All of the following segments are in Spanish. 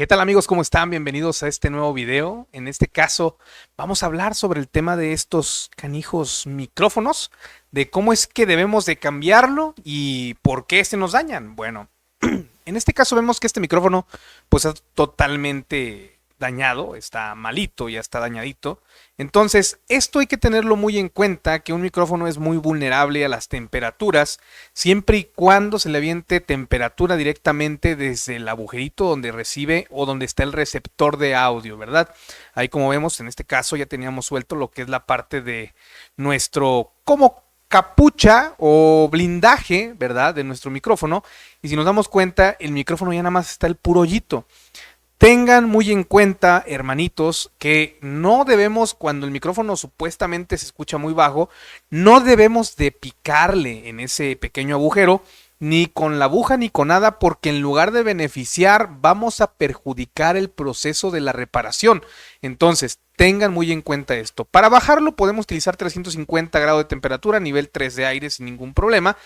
¿Qué tal amigos? ¿Cómo están? Bienvenidos a este nuevo video. En este caso vamos a hablar sobre el tema de estos canijos micrófonos, de cómo es que debemos de cambiarlo y por qué se nos dañan. Bueno, en este caso vemos que este micrófono pues está totalmente dañado, está malito, ya está dañadito. Entonces, esto hay que tenerlo muy en cuenta, que un micrófono es muy vulnerable a las temperaturas, siempre y cuando se le aviente temperatura directamente desde el agujerito donde recibe o donde está el receptor de audio, ¿verdad? Ahí como vemos, en este caso ya teníamos suelto lo que es la parte de nuestro como capucha o blindaje, ¿verdad? De nuestro micrófono. Y si nos damos cuenta, el micrófono ya nada más está el puro hoyito. Tengan muy en cuenta, hermanitos, que no debemos, cuando el micrófono supuestamente se escucha muy bajo, no debemos de picarle en ese pequeño agujero, ni con la aguja ni con nada, porque en lugar de beneficiar, vamos a perjudicar el proceso de la reparación. Entonces, tengan muy en cuenta esto. Para bajarlo podemos utilizar 350 grados de temperatura, nivel 3 de aire sin ningún problema,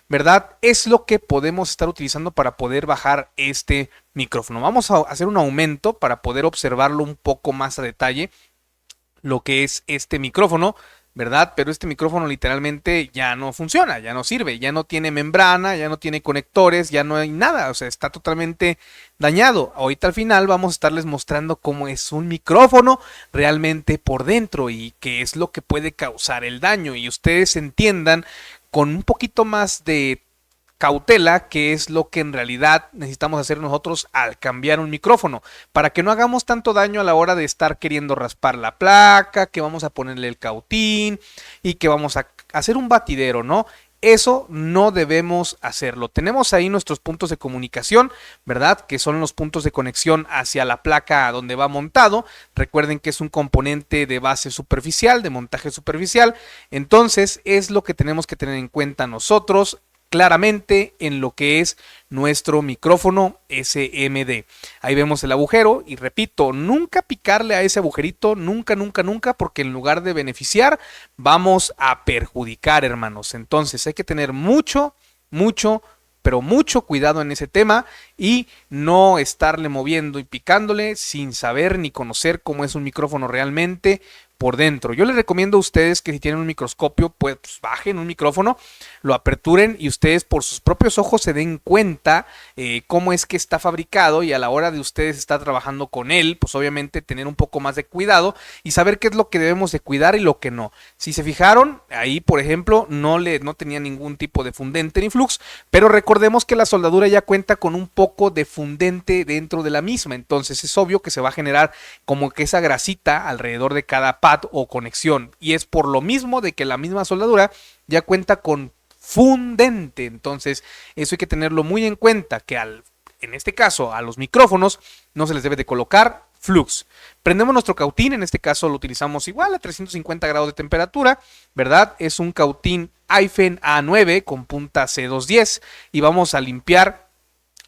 ¿verdad? Es lo que podemos estar utilizando para poder bajar este micrófono. Vamos a hacer un aumento para poder observarlo un poco más a detalle, lo que es este micrófono, ¿verdad? Pero este micrófono literalmente ya no funciona, ya no sirve, ya no tiene membrana, ya no tiene conectores, ya no hay nada, o sea, está totalmente dañado. Ahorita al final vamos a estarles mostrando cómo es un micrófono realmente por dentro y qué es lo que puede causar el daño y ustedes entiendan con un poquito más de cautela, que es lo que en realidad necesitamos hacer nosotros al cambiar un micrófono, para que no hagamos tanto daño a la hora de estar queriendo raspar la placa, que vamos a ponerle el cautín y que vamos a hacer un batidero, ¿no? Eso no debemos hacerlo. Tenemos ahí nuestros puntos de comunicación, ¿verdad? Que son los puntos de conexión hacia la placa donde va montado. Recuerden que es un componente de base superficial, de montaje superficial. Entonces es lo que tenemos que tener en cuenta nosotros claramente en lo que es nuestro micrófono SMD. Ahí vemos el agujero y repito, nunca picarle a ese agujerito, nunca, nunca, nunca, porque en lugar de beneficiar, vamos a perjudicar, hermanos. Entonces hay que tener mucho, mucho, pero mucho cuidado en ese tema y no estarle moviendo y picándole sin saber ni conocer cómo es un micrófono realmente por dentro. Yo les recomiendo a ustedes que si tienen un microscopio, pues bajen un micrófono, lo aperturen y ustedes por sus propios ojos se den cuenta cómo es que está fabricado y a la hora de ustedes estar trabajando con él, pues obviamente tener un poco más de cuidado y saber qué es lo que debemos de cuidar y lo que no. Si se fijaron, ahí por ejemplo no tenía ningún tipo de fundente ni flux, pero recordemos que la soldadura ya cuenta con un poco de fundente dentro de la misma, entonces es obvio que se va a generar como que esa grasita alrededor de cada pad o conexión y es por lo mismo de que la misma soldadura ya cuenta con fundente. Entonces eso hay que tenerlo muy en cuenta, que en este caso a los micrófonos no se les debe de colocar flux. Prendemos nuestro cautín, en este caso lo utilizamos igual a 350 grados de temperatura, ¿verdad? Es un cautín Aifen A9 con punta C210 y vamos a limpiar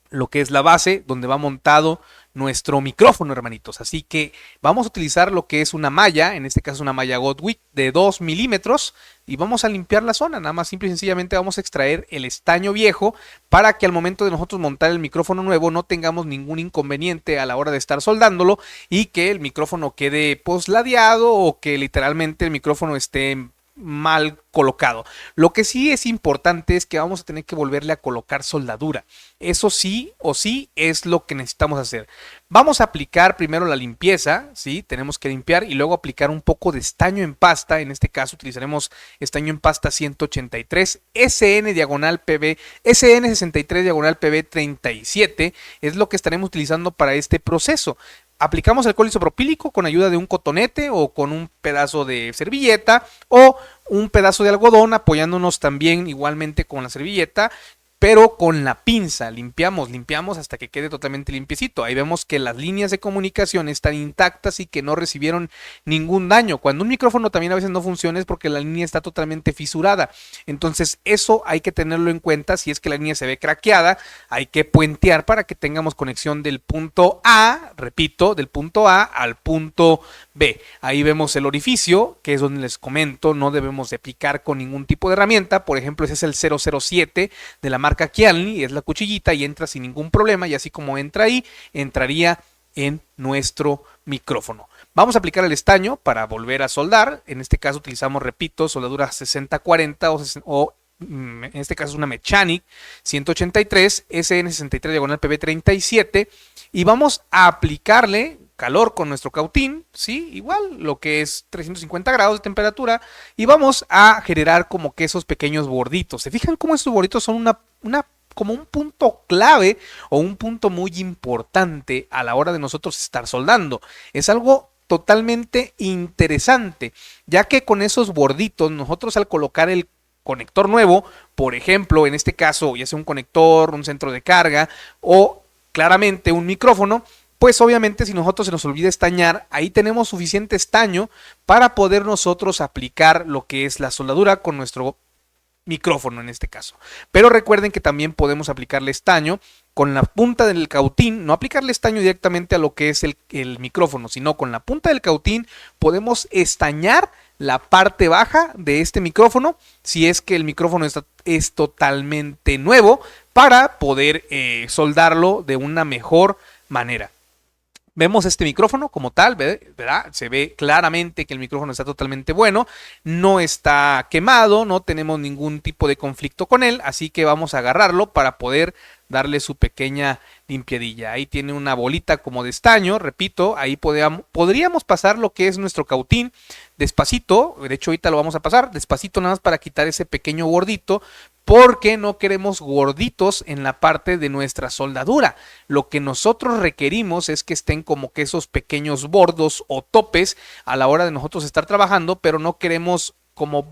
lo que es la base donde va montado nuestro micrófono, hermanitos. Así que vamos a utilizar lo que es una malla, en este caso una malla Godwit de 2 milímetros y vamos a limpiar la zona. Nada más simple y sencillamente vamos a extraer el estaño viejo para que al momento de nosotros montar el micrófono nuevo no tengamos ningún inconveniente a la hora de estar soldándolo y que el micrófono quede pues ladeado o que literalmente el micrófono esté mal colocado. Lo que sí es importante es que vamos a tener que volverle a colocar soldadura. Eso sí o sí es lo que necesitamos hacer. Vamos a aplicar primero la limpieza, ¿sí? Tenemos que limpiar y luego aplicar un poco de estaño en pasta. En este caso utilizaremos estaño en pasta 183 SN diagonal PB, SN63 diagonal PB 37 es lo que estaremos utilizando para este proceso. Aplicamos alcohol isopropílico con ayuda de un cotonete o con un pedazo de servilleta o un pedazo de algodón apoyándonos también igualmente con la servilleta, pero con la pinza limpiamos hasta que quede totalmente limpiecito. Ahí vemos que las líneas de comunicación están intactas y que no recibieron ningún daño. Cuando un micrófono también a veces no funciona es porque la línea está totalmente fisurada. Entonces eso hay que tenerlo en cuenta. Si es que la línea se ve craqueada, hay que puentear para que tengamos conexión del punto A, repito, del punto A al punto B. Ahí vemos el orificio, que es donde les comento, no debemos de picar con ningún tipo de herramienta. Por ejemplo, ese es el 007 de la marca Kianli, es la cuchillita y entra sin ningún problema y así como entra ahí, entraría en nuestro micrófono. Vamos a aplicar el estaño para volver a soldar. En este caso utilizamos, repito, soldadura 6040 o en este caso es una Mechanic 183 SN63 diagonal PB37 y vamos a aplicarle calor con nuestro cautín, ¿sí? Igual, lo que es 350 grados de temperatura y vamos a generar como que esos pequeños borditos. ¿Se fijan cómo estos borditos son como un punto clave o un punto muy importante a la hora de nosotros estar soldando? Es algo totalmente interesante, ya que con esos borditos nosotros al colocar el conector nuevo, por ejemplo, en este caso ya sea un conector, un centro de carga o claramente un micrófono, pues obviamente si nosotros se nos olvida estañar, ahí tenemos suficiente estaño para poder nosotros aplicar lo que es la soldadura con nuestro micrófono en este caso. Pero recuerden que también podemos aplicarle estaño con la punta del cautín, no aplicarle estaño directamente a lo que es el micrófono, sino con la punta del cautín podemos estañar la parte baja de este micrófono, si es que el micrófono es totalmente nuevo, para poder soldarlo de una mejor manera. Vemos este micrófono como tal, ¿verdad? Se ve claramente que el micrófono está totalmente bueno, no está quemado, no tenemos ningún tipo de conflicto con él, así que vamos a agarrarlo para poder darle su pequeña limpiadilla. Ahí tiene una bolita como de estaño, repito, ahí podríamos pasar lo que es nuestro cautín despacito, de hecho ahorita lo vamos a pasar despacito nada más para quitar ese pequeño gordito, porque no queremos gorditos en la parte de nuestra soldadura. Lo que nosotros requerimos es que estén como que esos pequeños bordos o topes a la hora de nosotros estar trabajando, pero no queremos como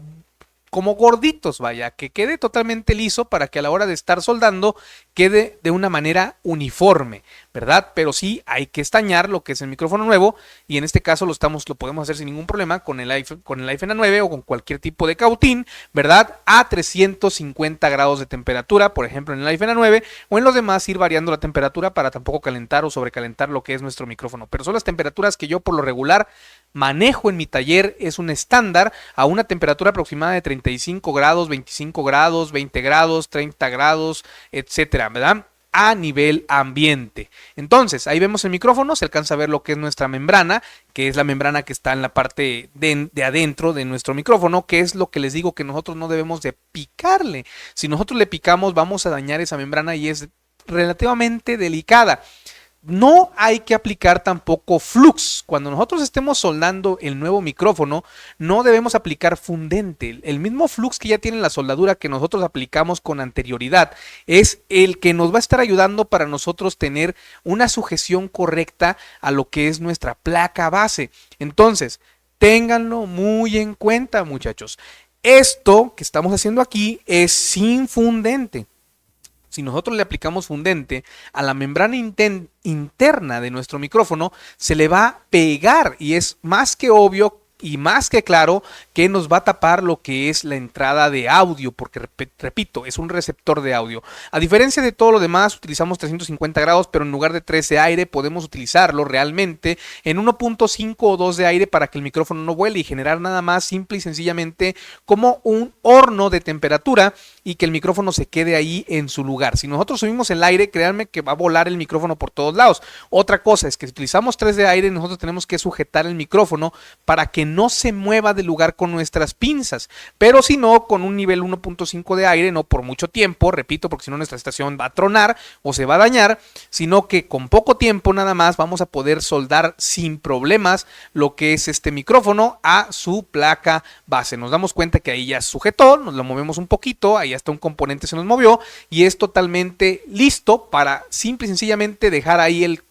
gorditos, vaya, que quede totalmente liso para que a la hora de estar soldando quede de una manera uniforme, ¿verdad? Pero sí hay que estañar lo que es el micrófono nuevo y en este caso lo podemos hacer sin ningún problema con el iPhone A9 o con cualquier tipo de cautín, ¿verdad? A 350 grados de temperatura, por ejemplo en el iPhone A9 o en los demás ir variando la temperatura para tampoco calentar o sobrecalentar lo que es nuestro micrófono. Pero son las temperaturas que yo por lo regular manejo en mi taller, es un estándar a una temperatura aproximada de 35 grados, 25 grados, 20 grados, 30 grados, etcétera, ¿verdad? A nivel ambiente. Entonces, ahí vemos el micrófono, se alcanza a ver lo que es nuestra membrana, que es la membrana que está en la parte de adentro de nuestro micrófono, que es lo que les digo que nosotros no debemos de picarle. Si nosotros le picamos, vamos a dañar esa membrana y es relativamente delicada. No hay que aplicar tampoco flux. Cuando nosotros estemos soldando el nuevo micrófono, no debemos aplicar fundente. El mismo flux que ya tiene la soldadura que nosotros aplicamos con anterioridad es el que nos va a estar ayudando para nosotros tener una sujeción correcta a lo que es nuestra placa base. Entonces, ténganlo muy en cuenta, muchachos. Esto que estamos haciendo aquí es sin fundente. Si nosotros le aplicamos fundente a la membrana interna de nuestro micrófono, se le va a pegar y es más que obvio y más que claro que nos va a tapar lo que es la entrada de audio, porque repito, es un receptor de audio. A diferencia de todo lo demás, utilizamos 350 grados, pero en lugar de 3 de aire podemos utilizarlo realmente en 1.5 o 2 de aire para que el micrófono no vuele y generar nada más simple y sencillamente como un horno de temperatura y que el micrófono se quede ahí en su lugar. Si nosotros subimos el aire, créanme que va a volar el micrófono por todos lados. Otra cosa es que si utilizamos 3 de aire, nosotros tenemos que sujetar el micrófono para que no se mueva de lugar con nuestras pinzas, pero si no, con un nivel 1.5 de aire, no por mucho tiempo, repito, porque si no nuestra estación va a tronar o se va a dañar, sino que con poco tiempo nada más vamos a poder soldar sin problemas lo que es este micrófono a su placa base. Nos damos cuenta que ahí ya sujetó, nos lo movemos un poquito, ahí hasta un componente se nos movió y es totalmente listo para simple y sencillamente dejar ahí el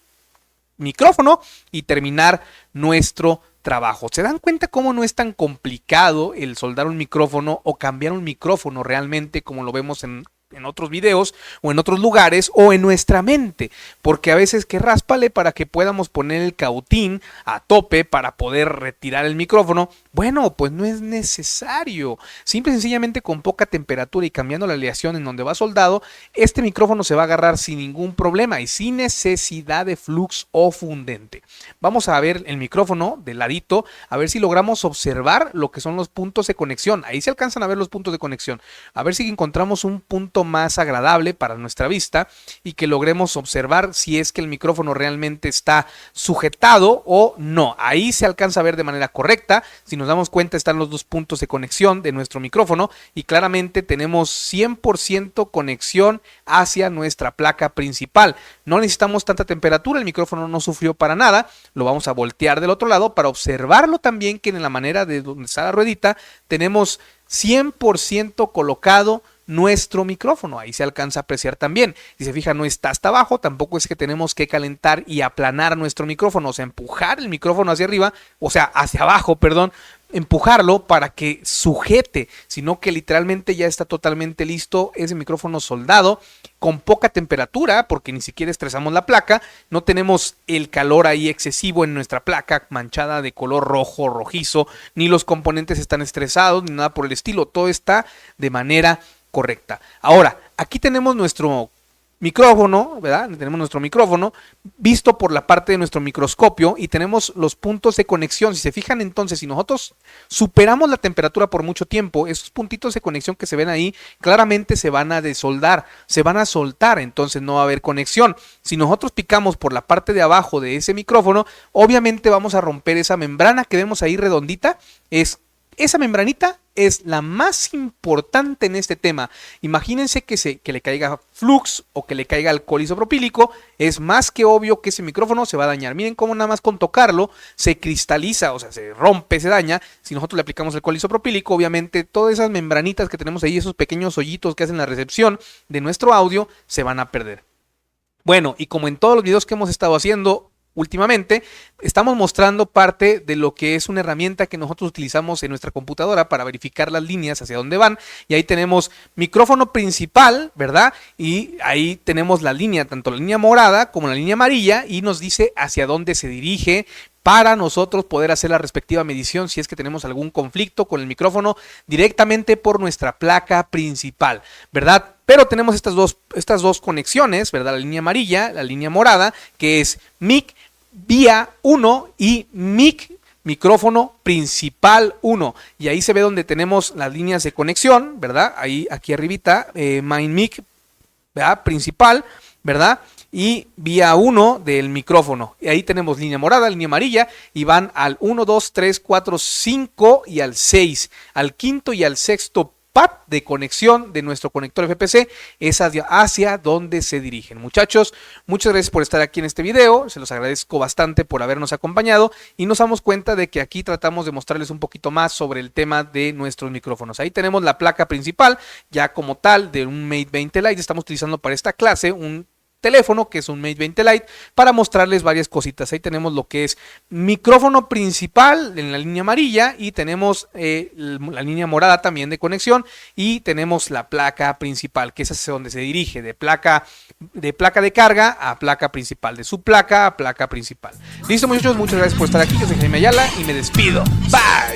micrófono y terminar nuestro trabajo. ¿Se dan cuenta cómo no es tan complicado el soldar un micrófono o cambiar un micrófono realmente como lo vemos en otros videos o en otros lugares o en nuestra mente? Porque a veces que ráspale para que podamos poner el cautín a tope para poder retirar el micrófono. Bueno, pues no es necesario. Simple y sencillamente con poca temperatura y cambiando la aleación en donde va soldado, este micrófono se va a agarrar sin ningún problema y sin necesidad de flux o fundente. Vamos a ver el micrófono de ladito, a ver si logramos observar lo que son los puntos de conexión. Ahí se alcanzan a ver los puntos de conexión. A ver si encontramos un punto poquito más agradable para nuestra vista y que logremos observar si es que el micrófono realmente está sujetado o no. Ahí se alcanza a ver de manera correcta. Si nos damos cuenta, están los dos puntos de conexión de nuestro micrófono y claramente tenemos 100% conexión hacia nuestra placa principal. No necesitamos tanta temperatura, el micrófono no sufrió para nada. Lo vamos a voltear del otro lado para observarlo también, que en la manera de donde está la ruedita tenemos 100% colocado nuestro micrófono. Ahí se alcanza a apreciar también. Si se fija, no está hasta abajo, tampoco es que tenemos que calentar y aplanar nuestro micrófono, o sea, empujar el micrófono hacia arriba, o sea, hacia abajo, perdón, empujarlo para que sujete, sino que literalmente ya está totalmente listo ese micrófono soldado con poca temperatura, porque ni siquiera estresamos la placa, no tenemos el calor ahí excesivo en nuestra placa manchada de color rojo, rojizo, ni los componentes están estresados, ni nada por el estilo, todo está de manera correcta. Ahora, aquí tenemos nuestro micrófono, ¿verdad? Tenemos nuestro micrófono visto por la parte de nuestro microscopio y tenemos los puntos de conexión. Si se fijan entonces, si nosotros superamos la temperatura por mucho tiempo, esos puntitos de conexión que se ven ahí claramente se van a desoldar, se van a soltar, entonces no va a haber conexión. Si nosotros picamos por la parte de abajo de ese micrófono, obviamente vamos a romper esa membrana que vemos ahí redondita. Esa membranita es la más importante en este tema. Imagínense que le caiga flux o que le caiga alcohol isopropílico. Es más que obvio que ese micrófono se va a dañar. Miren cómo nada más con tocarlo se cristaliza, o sea, se rompe, se daña. Si nosotros le aplicamos alcohol isopropílico, obviamente todas esas membranitas que tenemos ahí, esos pequeños hoyitos que hacen la recepción de nuestro audio, se van a perder. Bueno, y como en todos los videos que hemos estado haciendo últimamente, estamos mostrando parte de lo que es una herramienta que nosotros utilizamos en nuestra computadora para verificar las líneas hacia dónde van, y ahí tenemos micrófono principal, ¿verdad? Y ahí tenemos la línea, tanto la línea morada como la línea amarilla, y nos dice hacia dónde se dirige para nosotros poder hacer la respectiva medición si es que tenemos algún conflicto con el micrófono directamente por nuestra placa principal, ¿verdad? Pero tenemos estas dos conexiones, ¿verdad? La línea amarilla, la línea morada, que es mic vía 1 y mic micrófono principal 1. Y ahí se ve donde tenemos las líneas de conexión, ¿verdad? Ahí, aquí arribita, main mic, ¿verdad? Principal, ¿verdad? Y vía 1 del micrófono. Y ahí tenemos línea morada, línea amarilla, y van al 1, 2, 3, 4, 5 y al 6. Al quinto y al sexto pad de conexión de nuestro conector FPC es hacia donde se dirigen. Muchachos, muchas gracias por estar aquí en este video, se los agradezco bastante por habernos acompañado y nos damos cuenta de que aquí tratamos de mostrarles un poquito más sobre el tema de nuestros micrófonos. Ahí tenemos la placa principal, ya como tal, de un Mate 20 Lite. Estamos utilizando para esta clase un teléfono que es un Mate 20 Lite para mostrarles varias cositas. Ahí tenemos lo que es micrófono principal en la línea amarilla y tenemos la línea morada también de conexión y tenemos la placa principal, que es hacia donde se dirige de placa de carga a placa principal, de su placa a placa principal. Listo, muchachos, muchas gracias por estar aquí. Yo soy Jaime Ayala y me despido. Bye.